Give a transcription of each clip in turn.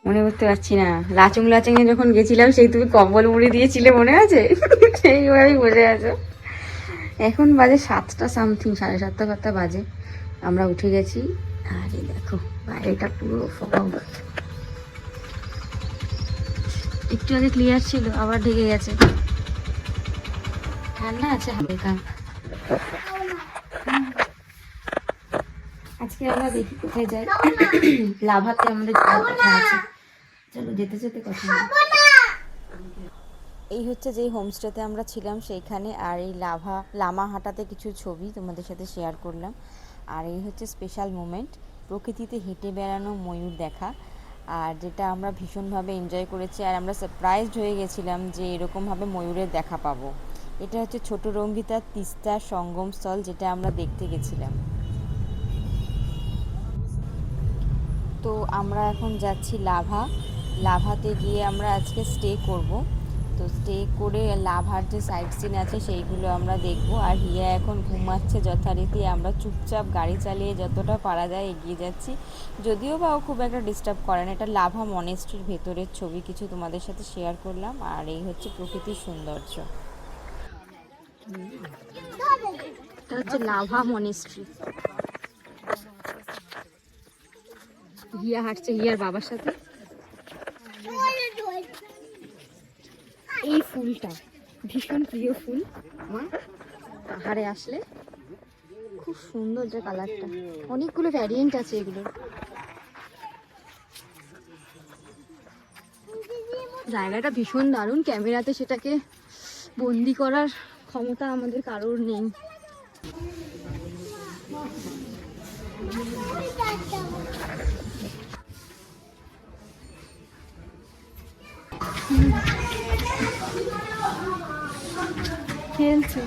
মনে করতে পারছি না। লাচুং লাচুংয়ে যখন গেছিলাম সেই তুমি কম্বল মুড়ি দিয়েছিলে মনে আছে? সেইভাবেই বসে আছো। এখন বাজে 7টা সামথিং, 7:30 বাজে। আমরা উঠে গেছি। আর এই দেখো বাইরেটা পুরো ফগ। একটু আগে ক্লিয়ার ছিল, আবার ঢেকে গেছে। ঠান্ডা আছে হালকা। আজকে আমরা দেখি কোথায় যাই। লাভাতে আমাদের যাওয়ার কথা আছে। চলো যেতে যেতে কথা বলি। এই হচ্ছে যে হোমস্টেতে আমরা ছিলাম সেইখানে, আর এই লামাহাটাতে কিছু ছবি তোমাদের সাথে শেয়ার করলাম। আর এই হচ্ছে স্পেশাল মোমেন্ট, প্রকৃতিতে হেঁটে বেড়ানো, ময়ূর দেখা, আর যেটা আমরা ভীষণভাবে এনজয় করেছি। আর আমরা সারপ্রাইজড হয়ে গেছিলাম যে এরকমভাবে ময়ূরের দেখা পাবো। এটা হচ্ছে ছোট রঙ্গিতা তিস্তা সঙ্গমস্থল, যেটা আমরা দেখতে গেছিলাম। তো আমরা এখন যাচ্ছি লাভাতে গিয়ে আমরা আজকে স্টে করব। তো স্টে করে লাভার যে সাইট সিন আছে সেইগুলো আমরা দেখব। আর হিয়া এখন ঘুমাচ্ছে যথারীতি। আমরা চুপচাপ গাড়ি চালিয়ে যতটা পারা যায় এগিয়ে যাচ্ছি, যদিও বা ও খুব একটা ডিস্টার্ব করে না। এটা লাভা মনেস্ট্রির ভেতরের ছবি কিছু তোমাদের সাথে শেয়ার করলাম। আর এই হচ্ছে প্রকৃতির সৌন্দর্য। এটা হচ্ছে লাভা মনেস্ট্রি। হিয়া হাঁটছে হিয়ার বাবার সাথে। এই ফুলটা ভীষণ প্রিয় ফুল আমার। পাহাড়ে আসলে খুব সুন্দর যে কালারটা, অনেকগুলো ভ্যারিয়েন্ট আছে এগুলোর। জায়গাটা ভীষণ দারুণ, ক্যামেরাতে সেটাকে বন্দি করার ক্ষমতা আমাদের কারোর নেই। খেলছে।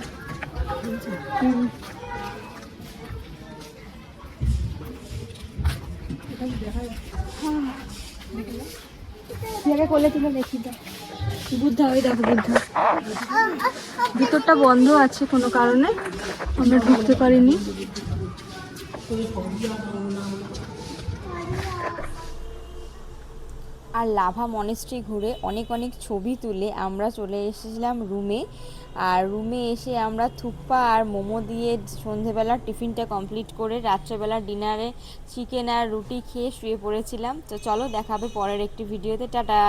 কোলে তুলে দেখি তো বুদ্ধা, ওই দেখো বুদ্ধা। ভিতরটা বন্ধ আছে কোনো কারণে, আমরা ঢুকতে পারিনি। আর লাভা মনেস্ট্রি ঘুরে অনেক অনেক ছবি তুলে আমরা চলে এসেছিলাম রুমে। আর রুমে এসে আমরা থুপ্পা আর মোমো দিয়ে সন্ধেবেলার টিফিনটা কমপ্লিট করে রাত্রেবেলা ডিনারে চিকেন আর রুটি খেয়ে শুয়ে পড়েছিলাম। তো চলো দেখাবে পরের একটি ভিডিওতে। টাটা।